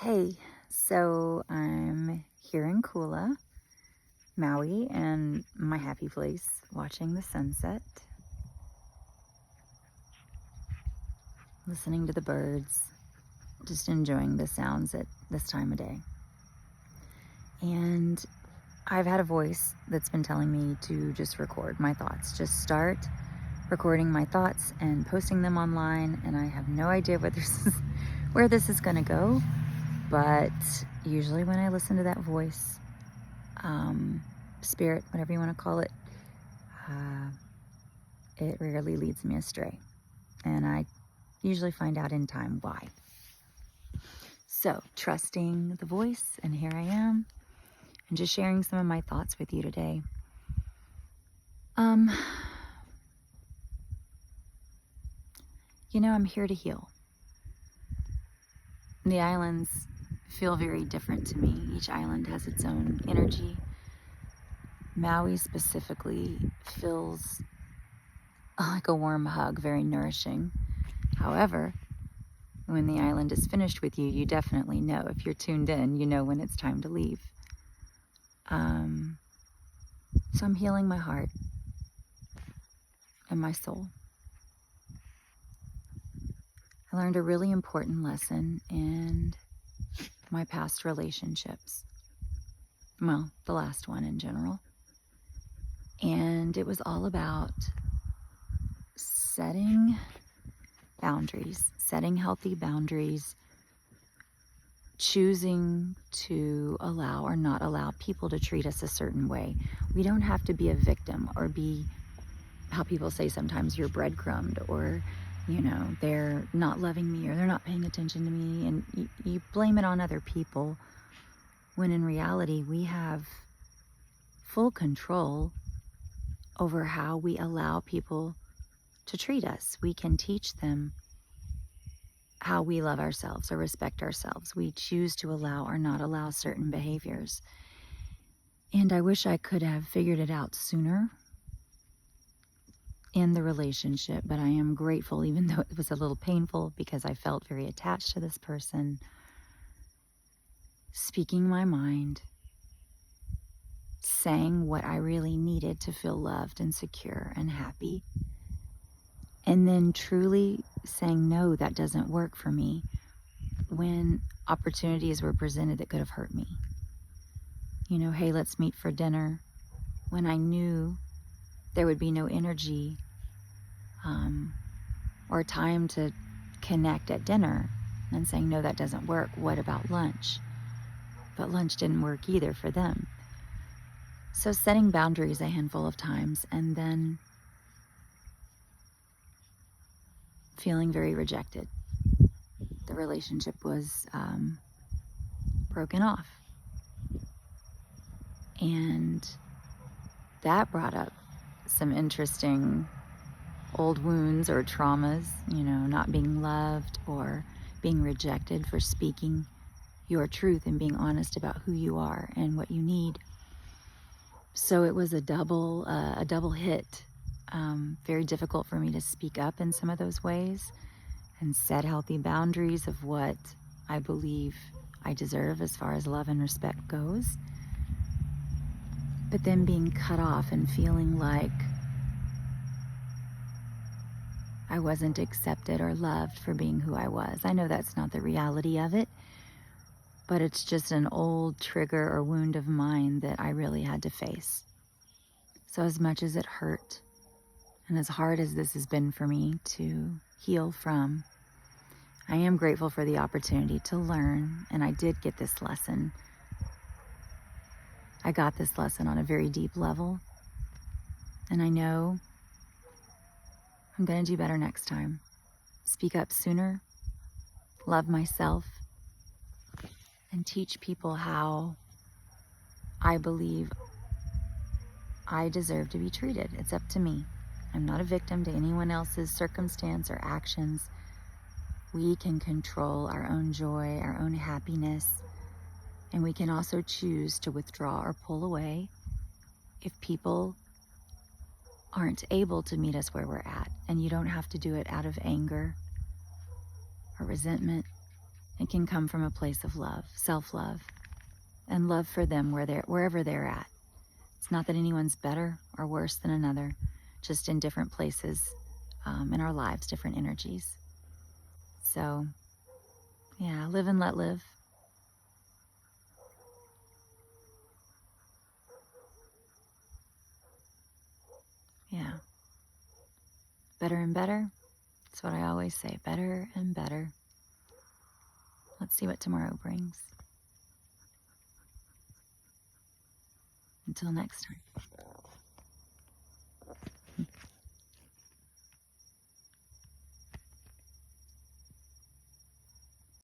Hey, so I'm here in Kula, Maui, and my happy place, watching the sunset, listening to the birds, just enjoying the sounds at this time of day. And I've had a voice that's been telling me to just record my thoughts, just start recording my thoughts and posting them online. And I have no idea where this is going to go, but usually when I listen to that voice, spirit, whatever you want to call it, uh, it rarely leads me astray. And I usually find out in time why. So, trusting the voice, and here I am, and just sharing some of my thoughts with you today. I'm here to heal. The islands feel very different to me. Each island has its own energy. Maui specifically feels like a warm hug, very nourishing. However, when the island is finished with you, you definitely know. If you're tuned in, you know when it's time to leave. So I'm healing my heart and my soul. I learned a really important lesson in my past relationships. Well, the last one in general. And it was all about setting boundaries, setting healthy boundaries, choosing to allow or not allow people to treat us a certain way. We don't have to be a victim or be how people say sometimes you're breadcrumbed, or they're not loving me or they're not paying attention to me, and you blame it on other people, when in reality we have full control over how we allow people to treat us. We can teach them how we love ourselves or respect ourselves. We choose to allow or not allow certain behaviors. And I wish I could have figured it out sooner in the relationship, but I am grateful, even though it was a little painful because I felt very attached to this person, speaking my mind, saying what I really needed to feel loved and secure and happy, and then truly saying, no, that doesn't work for me, when opportunities were presented that could have hurt me. Hey, let's meet for dinner, when I knew there would be no energy or time to connect at dinner, and saying, no, that doesn't work. What about lunch? But lunch didn't work either for them. So setting boundaries a handful of times, and then feeling very rejected. The relationship was broken off. And that brought up some interesting old wounds or traumas, not being loved or being rejected for speaking your truth and being honest about who you are and what you need. So it was a double hit. Very difficult for me to speak up in some of those ways and set healthy boundaries of what I believe I deserve as far as love and respect goes. But then being cut off and feeling like I wasn't accepted or loved for being who I was. I know that's not the reality of it, but it's just an old trigger or wound of mine that I really had to face. So as much as it hurt, and as hard as this has been for me to heal from, I am grateful for the opportunity to learn, and I did get this lesson. I got this lesson on a very deep level, and I know I'm going to do better next time. Speak up sooner, love myself, and teach people how I believe I deserve to be treated. It's up to me. I'm not a victim to anyone else's circumstance or actions. We can control our own joy, our own happiness, and we can also choose to withdraw or pull away if people aren't able to meet us where we're at. And you don't have to do it out of anger or resentment. It can come from a place of love, self-love, and love for them wherever they're at. It's not that anyone's better or worse than another, just in different places in our lives, different energies. So, yeah, live and let live. Yeah. Better and better. That's what I always say. Better and better. Let's see what tomorrow brings. Until next time.